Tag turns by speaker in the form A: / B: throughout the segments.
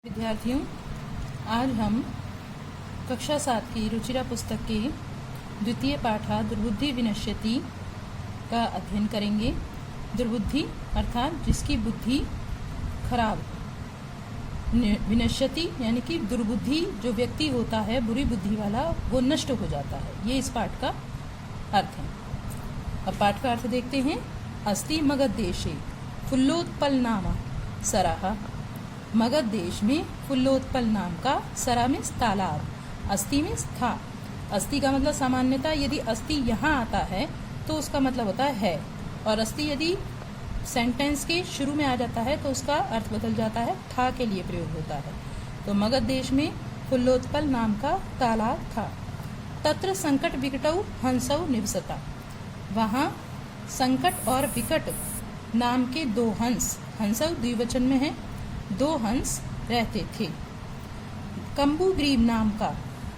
A: विद्यार्थियों, आज हम कक्षा 7 की रुचिरा पुस्तक के द्वितीय पाठा दुर्बुद्धि विनश्यति का अध्ययन करेंगे। दुर्बुद्धि अर्थात जिसकी बुद्धि खराब, विनश्यति यानी कि दुर्बुद्धि जो व्यक्ति होता है, बुरी बुद्धि वाला, वो नष्ट हो जाता है। ये इस पाठ का अर्थ है। अब पाठ का अर्थ देखते हैं। अस्ति मगध देशे फुल्लोत्पल नामा सराहा। मगध देश में फुल्लोत्पल नाम का, सरा में तालाब, अस्ति में था। अस्ति का मतलब सामान्यतः यदि अस्ति यहाँ आता है तो उसका मतलब होता है, और अस्ति यदि सेंटेंस के शुरू में आ जाता है तो उसका अर्थ बदल जाता है, था के लिए प्रयोग होता है। तो मगध देश में फुल्लोत्पल नाम का तालाब था। तत्र संकट विकटौ हंसौ निवसता। वहाँ संकट और विकट नाम के दो हंस, हंसौ द्विवचन में है, दो हंस रहते थे। कम्बुग्रीव नाम का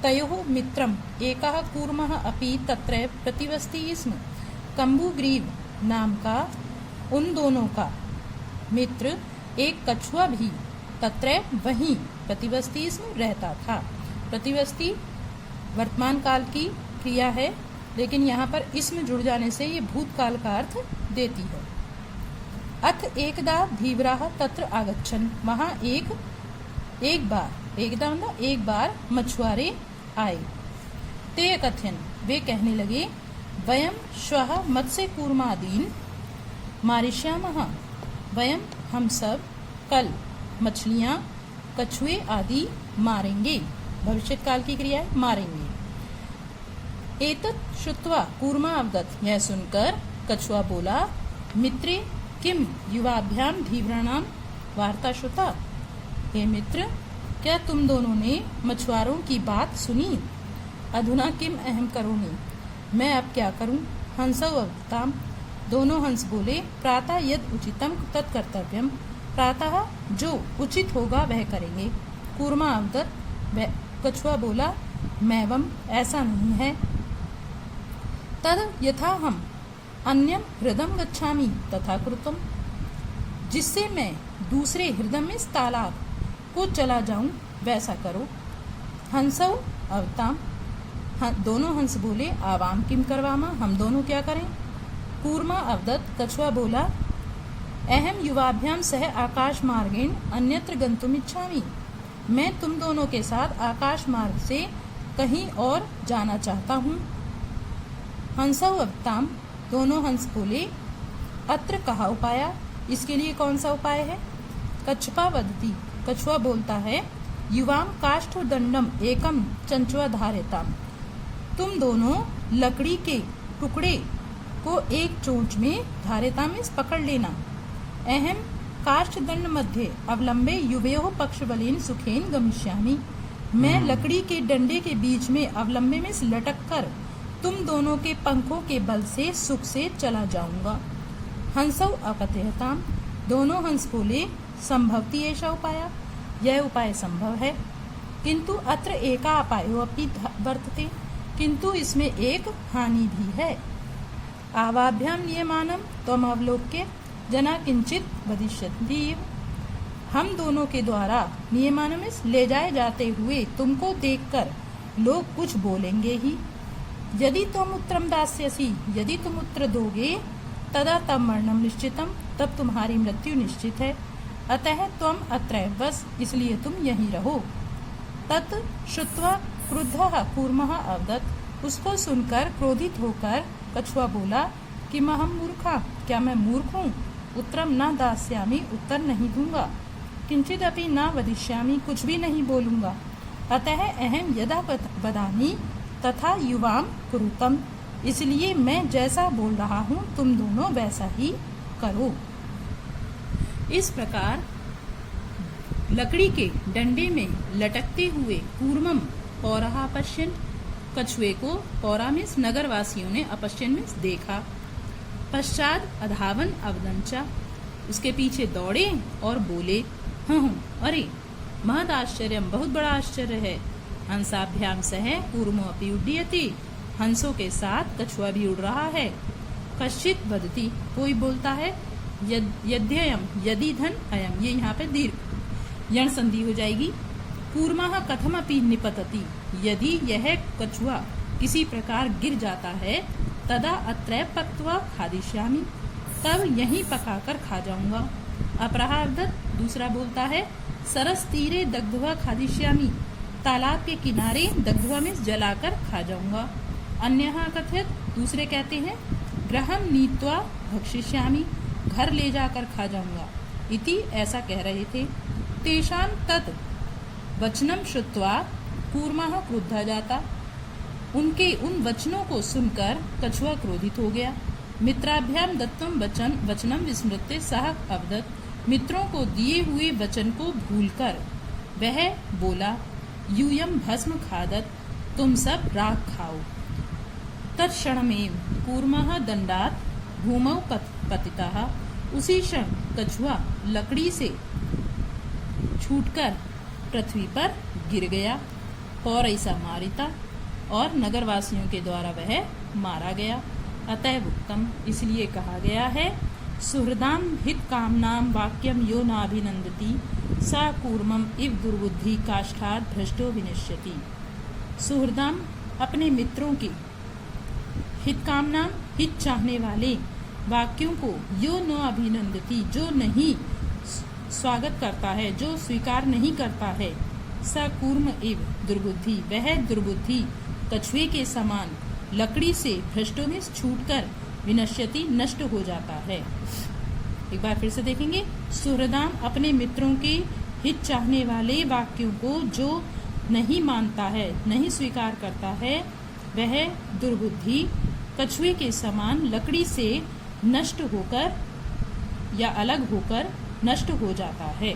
A: तयोः मित्रम एकः कूर्मः अपि तत्र प्रतिवसति स्म। कम्बुग्रीव नाम का उन दोनों का मित्र एक कछुआ भी तत्र वहीं प्रतिवसति स्म रहता था। प्रतिवसति वर्तमान काल की क्रिया है, लेकिन यहाँ पर इसमें जुड़ जाने से ये भूतकाल का अर्थ देती है। अथ एकदा धीवराः तत्र आगच्छन्। वहाँ एक बार मछुआरे आए। ते कथयन्, वे कहने लगे, वयं श्वः मत्स्य कूर्मादीन् मारिष्यामः। वयं हम सब कल मछलियाँ, कछुए आदि मारेंगे। भविष्यत काल की क्रिया है, मारेंगे। एतत् श्रुत्वा कूर्मा अवदत्। यह सुनकर कछुआ बोला, मित्रे किम युवाभ्याम धीवराणाम वार्ता श्रुता। हे मित्र, क्या तुम दोनों ने मछुआरों की बात सुनी? अधुना किम अहम करोमि, मैं अब क्या करूं? हंसौ अवताम। दोनों हंस बोले, प्रातः यद उचितम तत्कर्तव्यम। प्रातः जो उचित होगा वह करेंगे। कूर्मा अवदत्। कछुआ बोला, मैवम, ऐसा नहीं है। तद यथा हम अन्यम हृदम गच्छामि तथा कृतम। जिससे मैं दूसरे हृदय में तालाब को चला जाऊं वैसा करो। हंसौ अवताम। दोनों हंस बोले, आवाम किम करवामा, हम दोनों क्या करें? कूर्मा अवदत्। कछुआ बोला, अहम युवाभ्याम सह आकाश मार्गेण अन्यत्र गंतुम इच्छामि। मैं तुम दोनों के साथ आकाश मार्ग से कहीं और जाना चाहता हूँ। हंसौ अवताम। दोनों हंस बोले, अत्र कहा उपाया, इसके लिए कौन सा उपाय है? कच्छपा वदति। कछुआ बोलता है, युवाम काष्ठ दंडम एकम चंचुआ धारेताम। तुम दोनों लकड़ी के टुकड़े को एक चोंच में धारेता में पकड़ लेना। अहम काष्ठ दंड मध्य अवलंबे युवयोः पक्षबलेन सुखेन गमिष्यामि। मैं लकड़ी के डंडे के बीच में अवलंबे में लटक कर तुम दोनों के पंखों के बल से सुख से चला जाऊंगा। हंसौ अपत्यताम। दोनों हंस बोले, संभवती ऐसा उपाय, यह उपाय संभव है। किंतु अत्र एका अपायो अपि वर्तते, किंतु इसमें एक हानि भी है। आवाभ्याम नियमानम त्वम अवलोक्य जना किंचित वदिष्यन्ति। हम दोनों के द्वारा नियमानम ले जाए जाते हुए तुमको देखकर लोग कुछ बोलेंगे ही। यदि तुम उत्तरम दास्यसि, यदि तुम उत्तर दोगे, तदा तब मरणम निश्चितम, तब तुम्हारी मृत्यु निश्चित है। अतः त्वम अत्रैव बस, इसलिए तुम यहीं रहो। तत् श्रुत्वा क्रुद्धः कूर्मः अवदत्। उसको सुनकर क्रोधित होकर कछुआ बोला, किम अहम मूर्खा, क्या मैं मूर्ख हूँ? उत्तरम न दास्यामि, उत्तर नहीं दूंगा। किंचित अपि न वदिष्यामि, कुछ भी नहीं बोलूंगा। अतः अहम यदा वदामि तथा युवाम कुरुतम। इसलिए मैं जैसा बोल रहा हूँ तुम दोनों वैसा ही करो। इस प्रकार लकड़ी के डंडे में लटकते हुए कूर्मम पौरहा अपश्यन। कछुए को पौरा में नगरवासियों ने अपश्यन में देखा। पश्चात अधावन अवदंचा। उसके पीछे दौड़े और बोले, हाँ, अरे महद आश्चर्यम, बहुत बड़ा आश्चर्य है। हंसाभ्याम सह कूर्मो अपि उड्डयति। हंसों के साथ कछुआ भी उड़ रहा है। कश्चित वदति, कोई बोलता है, यद्ययम, यदि धन अयम, ये यहाँ पे दीर्घ यण संधि हो जाएगी। कूर्मः कथमपि निपतति, यदि यह कछुआ किसी प्रकार गिर जाता है, तदा अत्रैव पक्त्वा खादिष्यामि, तब यहीं पकाकर खा जाऊंगा। अपराहार्धत दूसरा बोलता है, सरस तीरे दग्ध्वा खादिष्यामि, तालाब के किनारे दग्ध्वा में जलाकर खा जाऊंगा। अन्यः कथयत, दूसरे कहते हैं, गृहं नीत्वा भक्षिष्यामि, घर ले जाकर खा जाऊंगा। इति ऐसा कह रहे थे। तेषां तत् वचनम श्रुत्वा कूर्मः क्रुद्धः जाता, उनके उन वचनों को सुनकर कछुआ क्रोधित हो गया। मित्राभ्याम दत्तम वचनम विस्मृत्य सः अवदत्, मित्रों को दिए हुए वचन को भूलकर वह बोला, यूयम भस्म खादत, तुम सब राख खाओ। तत्क्षणमेव कूर्मः दंडात् भूमौ पतितः, उसी क्षण कछुआ लकड़ी से छूटकर पृथ्वी पर गिर गया। पौरैसा मारिता, और नगरवासियों के द्वारा वह मारा गया। अतः उत्तम, इसलिए कहा गया है, सुहृदाम हित कामनाम वाक्यम यो नाभिनंदति, सा कूर्मम इव दुर्बुद्धि काष्ठात् भ्रष्टो विनश्यति। सुहृदाम अपने मित्रों की, हित कामनाम हित चाहने वाले, वाक्यों को यो न अभिनंदति जो नहीं स्वागत करता है, जो स्वीकार नहीं करता है, स कूर्म इव दुर्बुद्धि वह दुर्बुद्धि कछुए के समान लकड़ी से भ्रष्टों में छूटकर विनश्यति नष्ट हो जाता है। एक बार फिर से देखेंगे, सुहृदाम अपने मित्रों के हित चाहने वाले वाक्यों को जो नहीं मानता है, नहीं स्वीकार करता है, वह दुर्बुद्धि कछुए के समान लकड़ी से नष्ट होकर या अलग होकर नष्ट हो जाता है।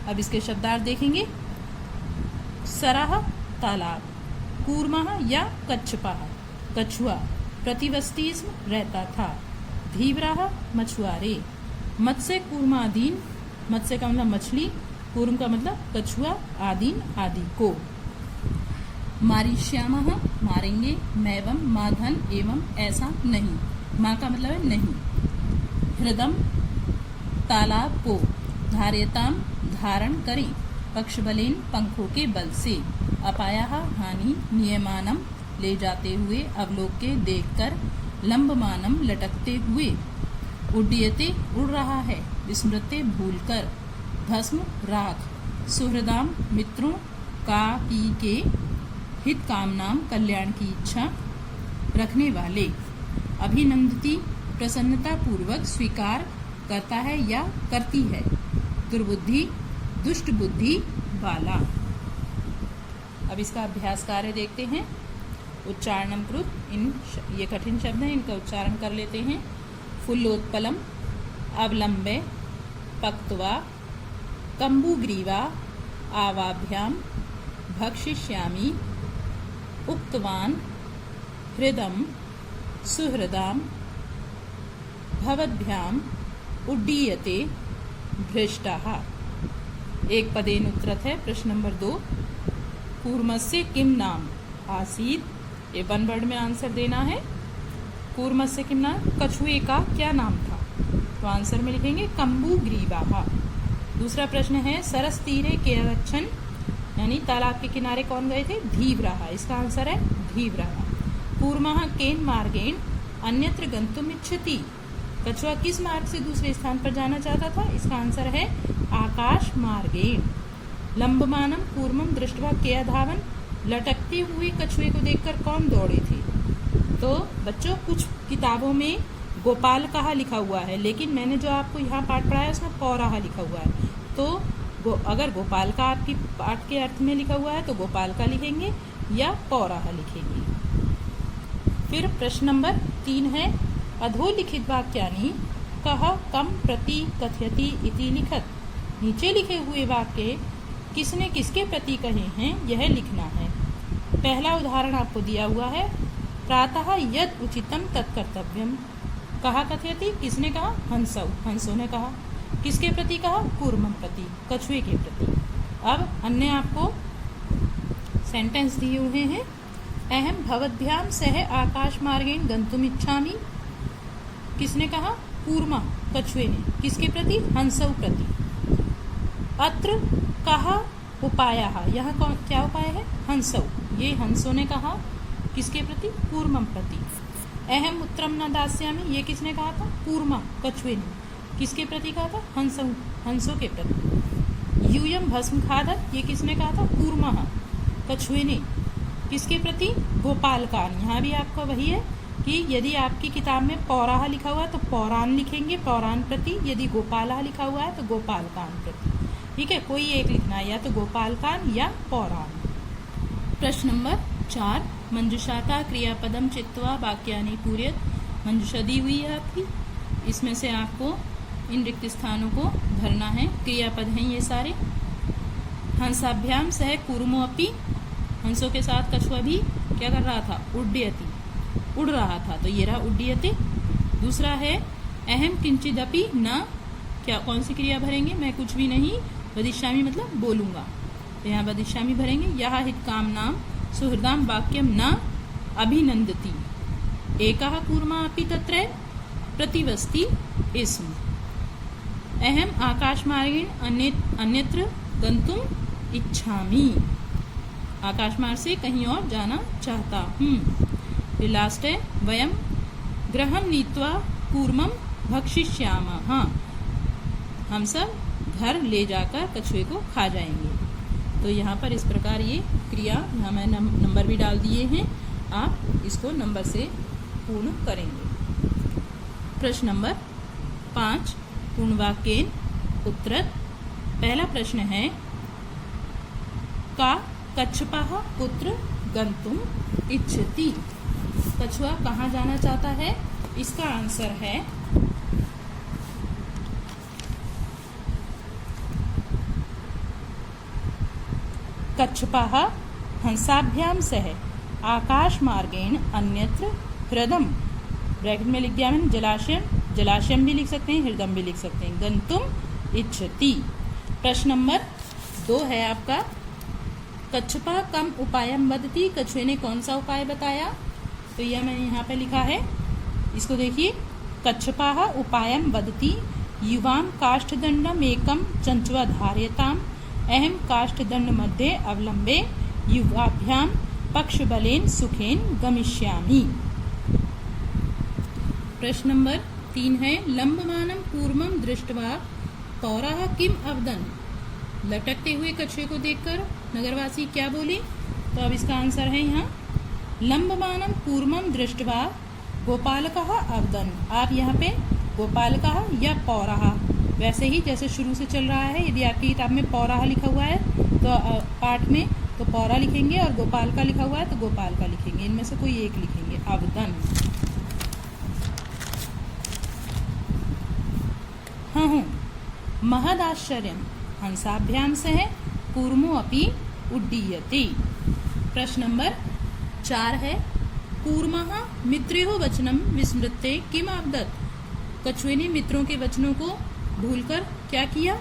A: अब इसके शब्दार्थ देखेंगे। सरह तालाब, कूर्मः या कच्छपः कछुआ, प्रतिवस्तीस्म रहता था, धीवराः मछुआरे, मत्स्य कूर्मादीन, मत्स्य का मतलब मछली, कूर्म का मतलब कछुआ, आदीन आदि को। मारिष्यामः मारेंगे, मैवम माधन एवं ऐसा नहीं, माँ का मतलब है नहीं। हृदम तालाब को, धार्यताम धारण करें, पक्षबलेन पंखों के बल से, अपायाः हानि, नियमानम ले जाते हुए, अवलोके देखकर, लंबमानम लटकते हुए, उड्डीयते उड़ रहा है, विस्मृत्य भूलकर, भस्म राख, सुहृदाम मित्रों का के हित कामनाम कल्याण की इच्छा रखने वाले, अभिनंदती प्रसन्नता पूर्वक स्वीकार करता है या करती है, दुर्बुद्धि दुष्ट बुद्धि वाला। अब इसका अभ्यास कार्य देखते हैं। उच्चारणम कृत, ये कठिन शब्द हैं, इनका उच्चारण कर लेते हैं। फुल्लोत्पलम, अवलंबे, पक्त्वा, कम्बुग्रीवा, आवाभ्याम, भक्षिष्यामि, उक्तवान, हृदम, सुहृदाम, भवद्भ्याम, उड्डीयते, भ्रष्टाः। एक पदेन उत्तरत है। प्रश्न नंबर 2, कूर्मस्य किम नाम आसीत, ये वन वर्ड में आंसर देना है। कूर्मस्य किम नाम, कछुए का क्या नाम था, तो आंसर में लिखेंगे कम्बुग्रीवाः। दूसरा प्रश्न है, सरस तीरे के गच्छन्, यानी तालाब के किनारे कौन गए थे, धीवराः, इसका आंसर है धीवराः। कूर्मः केन मार्गेण अन्यत्र गन्तुम् इच्छति, कछुआ किस मार्ग से दूसरे स्थान पर जाना चाहता था, इसका आंसर है आकाश मार्गेण। लंबमानम कूर्मम दृष्ट्वा के धावन, लटकते हुए कछुए को देखकर कौन दौड़े थे। तो बच्चों, कुछ किताबों में गोपाल कहा लिखा हुआ है, लेकिन मैंने जो आपको यहाँ पाठ पढ़ाया उसमें पौराहा लिखा हुआ है। तो अगर गोपाल का आपकी पाठ के अर्थ में लिखा हुआ है तो गोपाल का लिखेंगे या पौराहा लिखेंगे। फिर प्रश्न नंबर 3 है, अधोलिखित वाक्यानि कह कम प्रति कथयति इति लिखत, नीचे लिखे हुए वाक्य किसने किसके प्रति कहे हैं यह लिखना है। पहला उदाहरण आपको दिया हुआ है, प्रातः यद उचितम तत्कर्तव्यम, कहा कथयति, किसने कहा, हंसौ, हंसों ने कहा, किसके प्रति कहा, कूर्मम प्रति, कछुए के प्रति। अब अन्य आपको सेंटेंस दिए हुए हैं, अहम भवद्भ्याम सह आकाश मार्गेण गंतुम इच्छामि, किसने कहा, कूर्मा, कछुए ने, किसके प्रति, हंसौ प्रति। अत्र कः उपायः, यहाँ कौन क्या उपाय है? हंसौ, ये हंसों ने कहा किसके प्रति? कूर्मं प्रति। अहम उत्तरम न दास्यामि, ये किसने कहा था? कूर्मा, कछुए ने। किसके प्रति कहा था? हंसों के प्रति। यूयम भस्म खादत, ये किसने कहा था? कूर्मः, कछुए ने। किसके प्रति? गोपालकान। यहाँ भी आपका वही है कि यदि आपकी किताब में पौराह लिखा हुआ है तो पौराण लिखेंगे, पौराण प्रति। यदि गोपालः लिखा हुआ है तो गोपालकान प्रति। ठीक है, कोई एक लिखना है, या तो गोपालकान या पौराण। प्रश्न नंबर 4, मंजुषा का क्रियापदम चित्वा वाक्यानि पूरयत। मंजुषा दी हुई है आपकी, इसमें से आपको इन रिक्त स्थानों को भरना है। क्रियापद हैं ये सारे। हंसाभ्याम सह कूर्मो अपि, हंसों के साथ कछुआ भी क्या कर रहा था? उड्डयति, उड़ रहा था, तो ये रहा उड्डयति। दूसरा है अहम किंचिदपि न, क्या कौन सी क्रिया भरेंगे? मैं कुछ भी नहीं, वदिष्यामि मतलब बोलूंगा, तो यहाँ वदिष्यामि भरेंगे। यह हित कामनाम सुहृदाम वाक्यम न अभिनंदति। एकः कूर्मा अपि तत्र प्रतिवस्ति स्म। अहम आकाशमार्गेण अन्यत्र गंतुम इच्छामि, आकाशमार्ग से कहीं और जाना चाहता हूँ। फिर लास्ट है वयम गृहं नीत्वा कूर्मं भक्षिष्यामः, हाँ हम सब घर ले जाकर कछुए को खा जाएंगे। तो यहाँ पर इस प्रकार ये क्रिया, यहाँ मैं नंबर भी डाल दिए हैं, आप इसको नंबर से पूर्ण करेंगे। प्रश्न नंबर 5, पूर्णवाक्येन उत्तरत। पहला प्रश्न है का कच्छपः कुत्र गंतुम इच्छति, कछुआ कहाँ जाना चाहता है? इसका आंसर है कच्छपः हंसाभ्याम सह आकाशमार्गेण अन्यत्र हृदम, ब्रैकेट में लिख दिया मैंने जलाशयम, जलाशयम भी लिख सकते हैं, हृदम भी लिख सकते हैं, गंतुम इच्छति। प्रश्न नंबर 2 है आपका कच्छपः कम उपायम वदति, कछुए ने कौन सा उपाय बताया? तो यह मैंने यहाँ पे लिखा है, इसको देखिए। कच्छपः उपायम वदति युवां काष्ठदंडम एकम चंचवा धारयताम अहम काष्ठदंड मध्ये अवलंबे युवाभ्याम पक्षबलेन सुखेन गमिष्यामि। प्रश्न नंबर 3 है लंबमानं कूर्मं दृष्ट्वा पौराः किम अवदन्, लटकते हुए कछुए को देखकर नगरवासी क्या बोले? तो अब इसका आंसर है यहाँ लंबमानं कूर्मं दृष्ट्वा गोपालकः अवदन्। आप यहाँ पे गोपालकः या पौराः, वैसे ही जैसे शुरू से चल रहा है। यदि आपकी किताब में पौराः लिखा हुआ है तो पाठ में तो पौरा लिखेंगे, और गोपाल का लिखा हुआ है तो गोपाल का लिखेंगे, इनमें से कोई एक लिखेंगे। अवदन। हाँ, महदाश्चर्यम हंसाभ्याम सह कूर्मो अपि उड्डीयते। प्रश्न नंबर 4 है कूर्मः मित्रेहो वचनम विस्मृत्य किम अवदत्, कछुए ने मित्रों के वचनों को भूलकर क्या किया?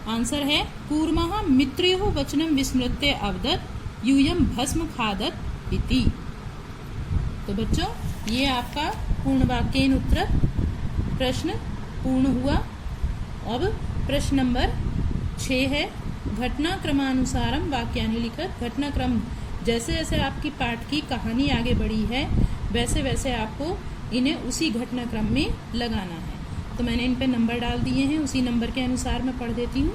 A: आंसर है कूर्मः मित्रेहो वचनम विस्मृत्य अवदत् यूयम भस्म खादत इति। तो बच्चों ये आपका पूर्ण वाक्येन उत्तर प्रश्न पूर्ण हुआ। अब प्रश्न नंबर 6 है घटनाक्रमानुसारम वाक्यानि लिखत। घटनाक्रम जैसे जैसे आपकी पाठ की कहानी आगे बढ़ी है वैसे वैसे आपको इन्हें उसी घटनाक्रम में लगाना है। तो मैंने इन पे नंबर डाल दिए हैं, उसी नंबर के अनुसार मैं पढ़ देती हूँ।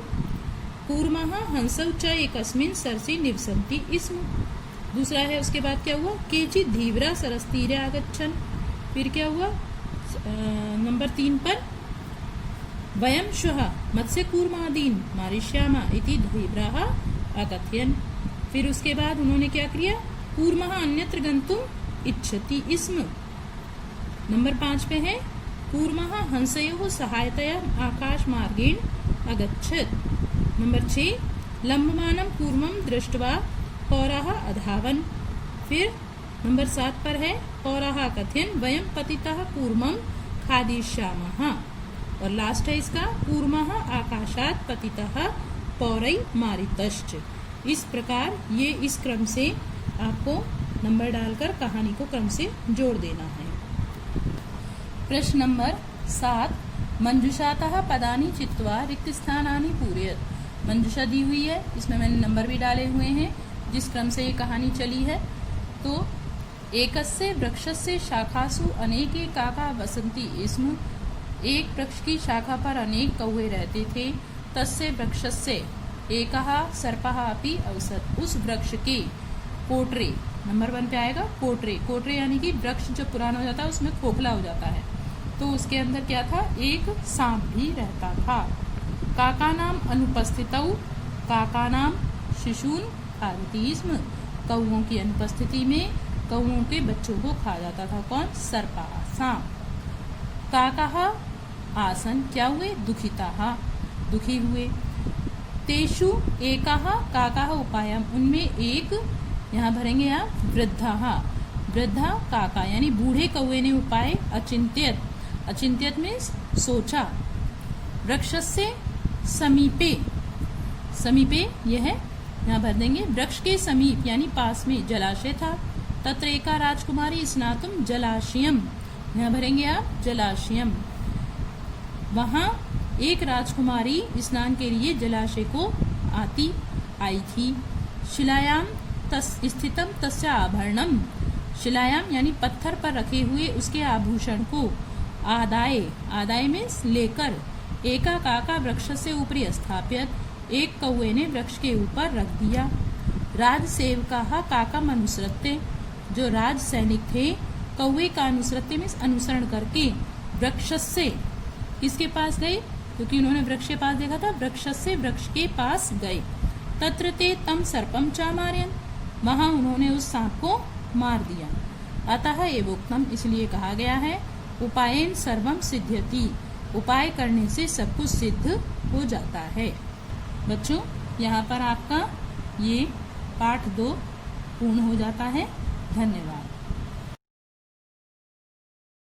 A: कूर्मः हंसौ च एकस्मिन् सरसि निवसन्ति स्म। दूसरा है उसके बाद क्या हुआ? केचित् धीवरा सरस्तीरे आगच्छन्। फिर क्या हुआ? नंबर 3 पर वयं श्वः मत्स्यकूर्मादीन् मारिष्यामः इति धीवराः अकथयन्। फिर उसके बाद उन्होंने क्या किया? कूर्मः अन्यत्र गन्तुम् इच्छति स्म। नंबर 5 पे है कूर्मः हंसयोः सहायतया आकाशमार्गेण अगच्छत्। नंबर 6 लंबमानं कूर्मं दृष्ट्वा पौराः अधावन्। फिर नंबर 7 पर है पौराः कथयन् वयं पतितः कूर्मं खादिष्यामः। और लास्ट है इसका कूर्मः आकाशात् पतितः पौरै मारितश्च। इस प्रकार ये इस क्रम से आपको नंबर डालकर कहानी को क्रम से जोड़ देना है। प्रश्न नंबर 7 मंजुषातः पदानि चित्वा रिक्त स्थानानि पूरयत। मंजुषा दी हुई है, इसमें मैंने नंबर भी डाले हुए हैं जिस क्रम से ये कहानी चली है। तो एकस्य वृक्षस्य शाखासु अनेके काका वसन्ति स्म। एक वृक्ष की शाखा पर अनेक कौवे रहते थे। तस्य वृक्षस्य एकः सर्पः अपि अवसत्। उस वृक्ष के कोटरे, नंबर 1 पे आएगा कोटरे। कोटरे यानी कि वृक्ष जब पुराना हो जाता है उसमें खोखला हो जाता है, तो उसके अंदर क्या था, एक सांप भी रहता था। काका नाम अनुपस्थितौ काका नाम शिशून खादति स्म। कौओं की अनुपस्थिति में कौओं के बच्चों को खा जाता था। कौन? सर्पा, सांप। काकाः आसन, क्या हुए? दुखिताः, दुखी हुए। तेषु एकः काकाः उपायम्, उनमें एक, यहाँ भरेंगे आप वृद्धाः, वृद्धा काका यानी बूढ़े कौवे ने उपाय अचिंत्यत, अचिंत्यत में सोचा। वृक्षस्य समीपे, समीपे यह है, यहाँ भर देंगे वृक्ष के समीप यानी पास में जलाशय था। तत्र एका राजकुमारी स्नातुम जलाशयम, यहाँ भरेंगे आप जलाशयम। वहां एक राजकुमारी स्नान के लिए जलाशय को आई थी। शिलायाम स्थितम तस्य आभरणम, शिलायाम यानी पत्थर पर रखे हुए उसके आभूषण को आदाय, आदाय में लेकर, एका काका वृक्ष से ऊपरी स्थापित, एक कौवे ने वृक्ष के ऊपर रख दिया। राज सेवका काका अनुसरते, जो राज सैनिक थे कौवे का अनुसरते में अनुसरण करके वृक्ष से किसके पास गए, क्योंकि उन्होंने वृक्ष के पास देखा था, वृक्ष से वृक्ष के पास गए। तत्र ते तम सर्पम चामार्यन, वहां उन्होंने उस सांप को मार दिया। अतः एवोक्तम, इसलिए कहा गया है, उपायेन सर्वम सिद्ध्यति, उपाय करने से सब कुछ सिद्ध हो जाता है। बच्चों, यहाँ पर आपका ये पाठ 2 पूर्ण हो जाता है। धन्यवाद।